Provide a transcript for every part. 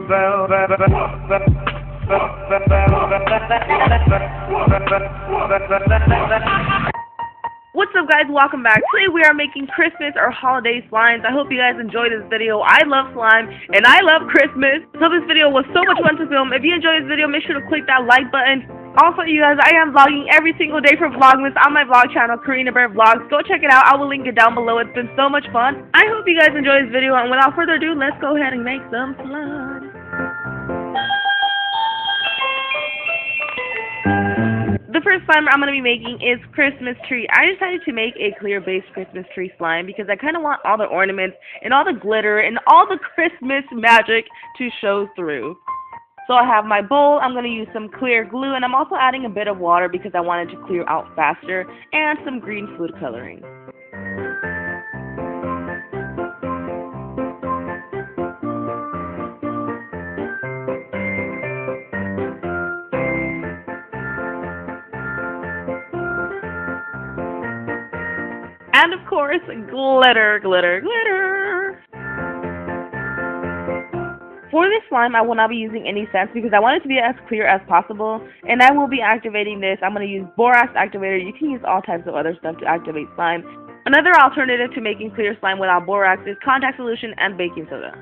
What's up, guys? Welcome back. Today we are making Christmas or holiday slimes. I hope you guys enjoyed this video. I love slime and I love Christmas. So this video was so much fun to film. If you enjoyed this video, make sure to click that like button. Also, you guys, I am vlogging every single day for Vlogmas on my vlog channel, Karina Bear Vlogs. Go check it out. I will link it down below. It's been so much fun. I hope you guys enjoyed this video, and without further ado, let's go ahead and make some slime. The first slime I'm going to be making is Christmas tree. I decided to make a clear base Christmas tree slime because I kind of want all the ornaments and all the glitter and all the Christmas magic to show through. So I have my bowl. I'm going to use some clear glue, and I'm also adding a bit of water because I wanted to clear out faster, and some green food coloring. And of course, glitter, glitter, glitter. For this slime, I will not be using any scents because I want it to be as clear as possible. And I will be activating this. I'm going to use borax activator. You can use all types of other stuff to activate slime. Another alternative to making clear slime without borax is contact solution and baking soda.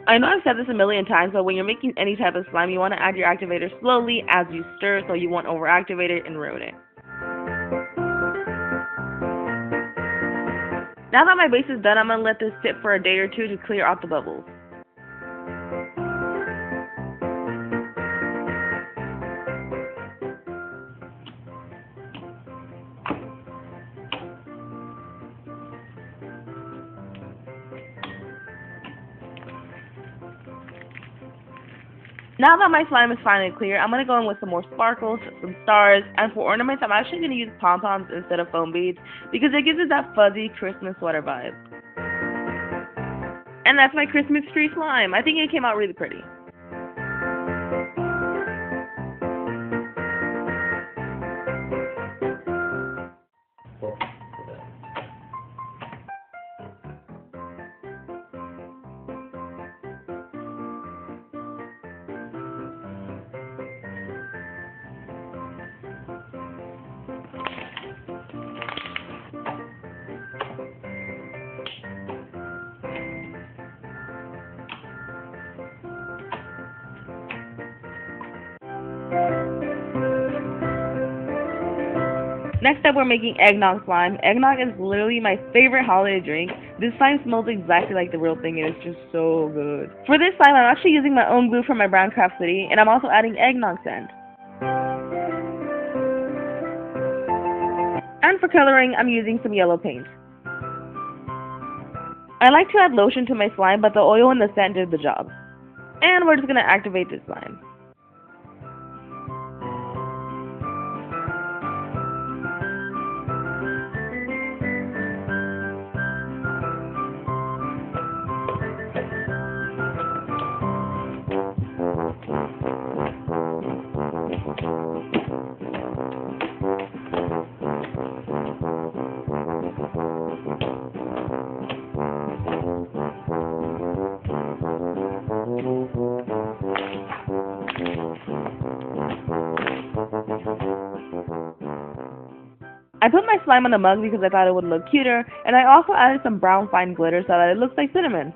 I know I've said this a million times, but when you're making any type of slime, you want to add your activator slowly as you stir so you won't overactivate it and ruin it. Now that my base is done, I'm going to let this sit for a day or two to clear out the bubbles. Now that my slime is finally clear, I'm going to go in with some more sparkles, some stars, and for ornaments, I'm actually going to use pom-poms instead of foam beads because it gives it that fuzzy Christmas sweater vibe. And that's my Christmas tree slime. I think it came out really pretty. Next up, we're making eggnog slime. Eggnog is literally my favorite holiday drink. This slime smells exactly like the real thing, and it's just so good. For this slime, I'm actually using my own glue from my brand Craft City, and I'm also adding eggnog scent. And for coloring, I'm using some yellow paint. I like to add lotion to my slime, but the oil and the scent did the job. And we're just going to activate this slime. I put my slime on a mug because I thought it would look cuter, and I also added some brown fine glitter so that it looks like cinnamon.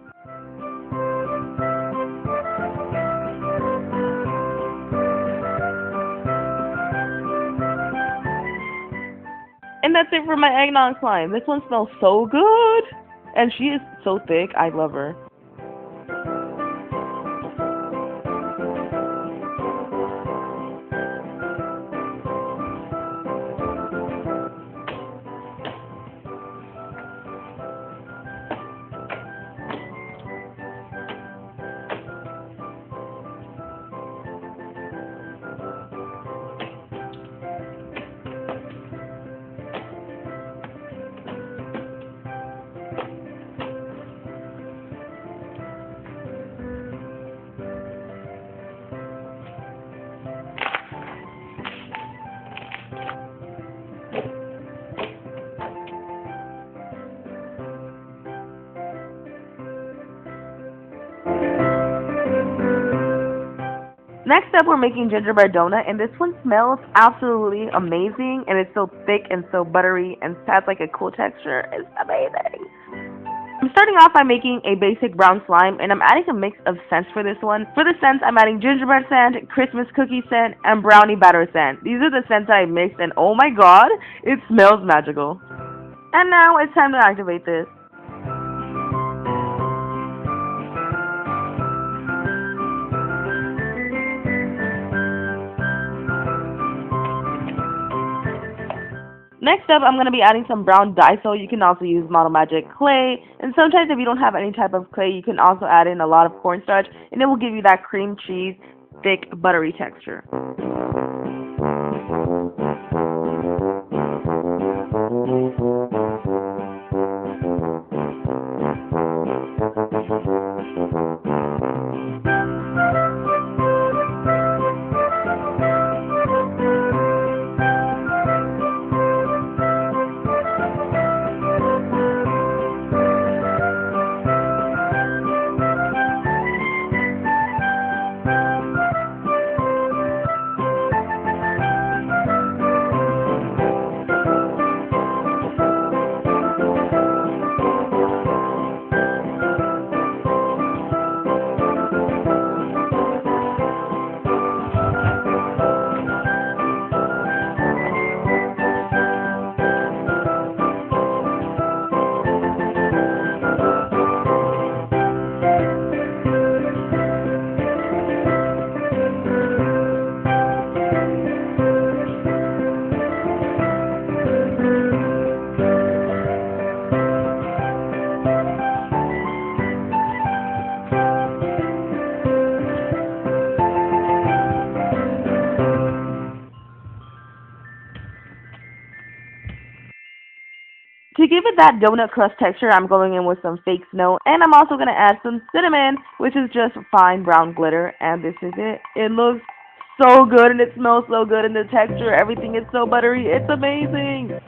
And that's it for my eggnog slime. This one smells so good, and she is so thick. I love her. Next up, we're making gingerbread donut, and this one smells absolutely amazing, and it's so thick and so buttery and has like a cool texture. It's amazing. I'm starting off by making a basic brown slime, and I'm adding a mix of scents for this one. For the scents, I'm adding gingerbread scent, Christmas cookie scent, and brownie batter scent. These are the scents that I mixed, and oh my god, it smells magical. And now it's time to activate this. Next up, I'm going to be adding some brown Daiso. You can also use Model Magic clay. And sometimes if you don't have any type of clay, you can also add in a lot of cornstarch, and it will give you that cream cheese, thick, buttery texture. To give it that donut crust texture, I'm going in with some fake snow, and I'm also going to add some cinnamon, which is just fine brown glitter, and this is it. It looks so good, and it smells so good, and the texture, everything is so buttery. It's amazing!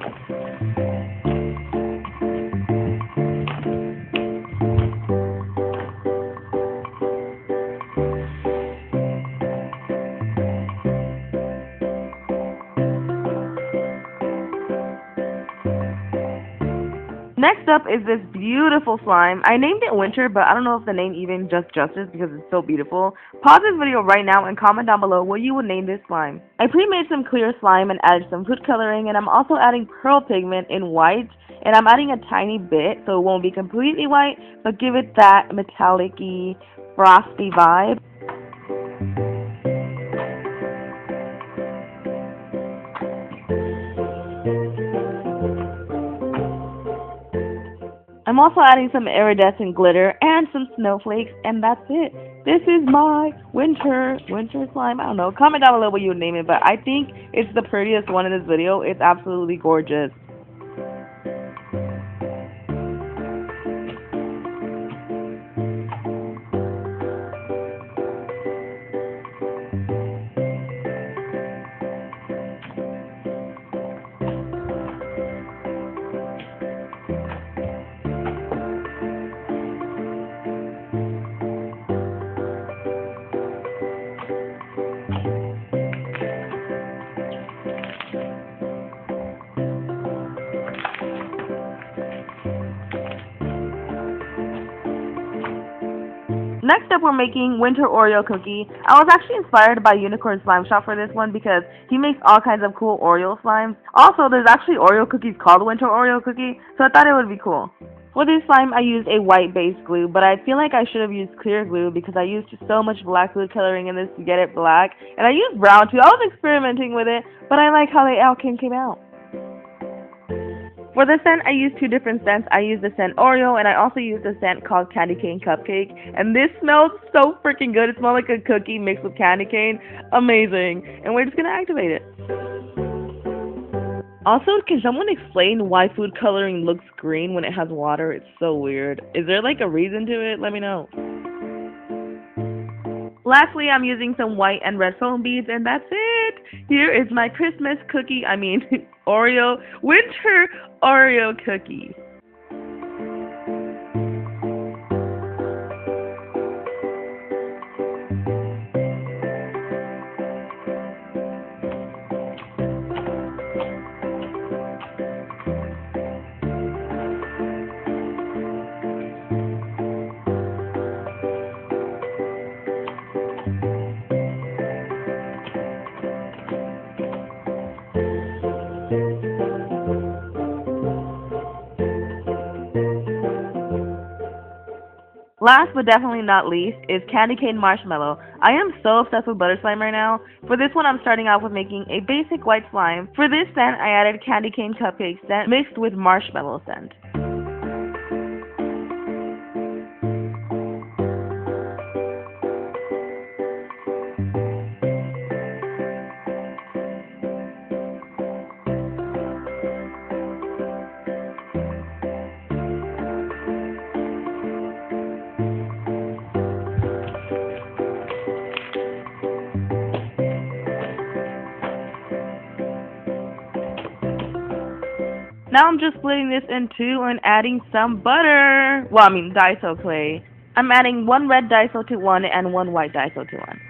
Next up is this beautiful slime. I named it Winter, but I don't know if the name even does justice because it's so beautiful. Pause this video right now and comment down below what you would name this slime. I pre-made some clear slime and added some food coloring, and I'm also adding pearl pigment in white, and I'm adding a tiny bit so it won't be completely white, but give it that metallic-y, frosty vibe. I'm also adding some iridescent glitter and some snowflakes, and that's it. This is my winter slime. I don't know. Comment down below what you would name it, but I think it's the prettiest one in this video. It's absolutely gorgeous. Next up, we're making Winter Oreo Cookie. I was actually inspired by Unicorn Slime Shop for this one because he makes all kinds of cool Oreo slimes. Also, there's actually Oreo cookies called Winter Oreo Cookie, so I thought it would be cool. For this slime, I used a white base glue, but I feel like I should have used clear glue because I used so much black food coloring in this to get it black. And I used brown too. I was experimenting with it, but I like how the outcome came out. For the scent, I used two different scents. I used the scent Oreo, and I also used a scent called Candy Cane Cupcake. And this smells so freaking good. It smells like a cookie mixed with candy cane. Amazing. And we're just going to activate it. Also, can someone explain why food coloring looks green when it has water? It's so weird. Is there like a reason to it? Let me know. Lastly, I'm using some white and red foam beads, and that's it. Here is my Christmas cookie, winter Oreo cookie. Last but definitely not least is candy cane marshmallow. I am so obsessed with butter slime right now. For this one, I'm starting off with making a basic white slime. For this scent, I added candy cane cupcake scent mixed with marshmallow scent. Now I'm just splitting this in two and adding some butter. Well, I mean Daiso clay. I'm adding one red Daiso to one and one white Daiso to one.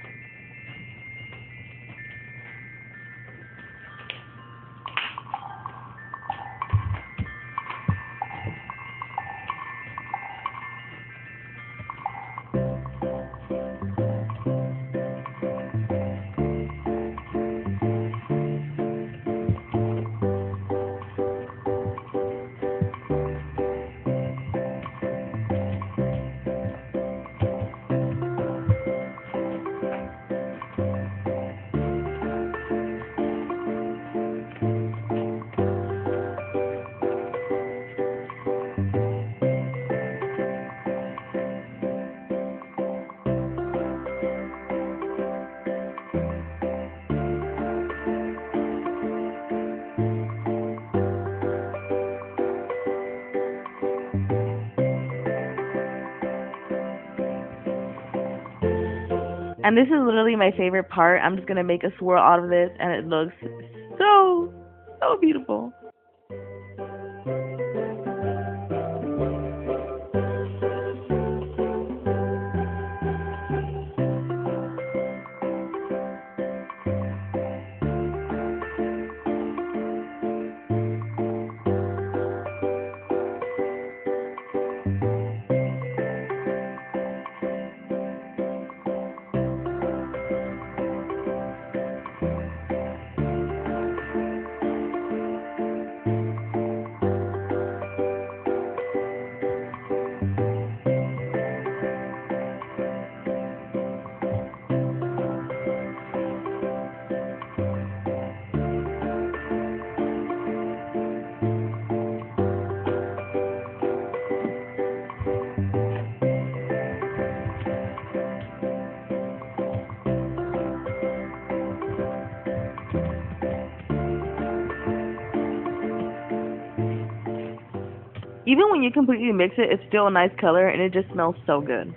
And this is literally my favorite part. I'm just going to make a swirl out of this, and it looks so beautiful. Even when you completely mix it, it's still a nice color and it just smells so good.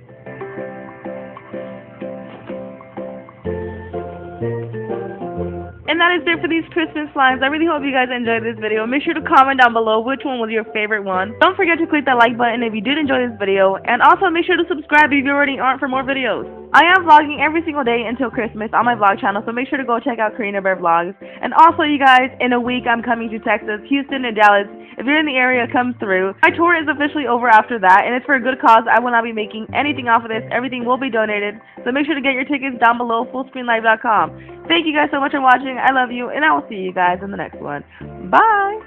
And that is it for these Christmas slimes. I really hope you guys enjoyed this video. Make sure to comment down below which one was your favorite one. Don't forget to click that like button if you did enjoy this video. And also make sure to subscribe if you already aren't for more videos. I am vlogging every single day until Christmas on my vlog channel, so make sure to go check out Karina Bear Vlogs. And also, you guys, in a week I'm coming to Texas, Houston, and Dallas. If you're in the area, come through. My tour is officially over after that, and it's for a good cause. I will not be making anything off of this. Everything will be donated. So make sure to get your tickets down below, fullscreenlive.com. Thank you guys so much for watching. I love you, and I will see you guys in the next one. Bye!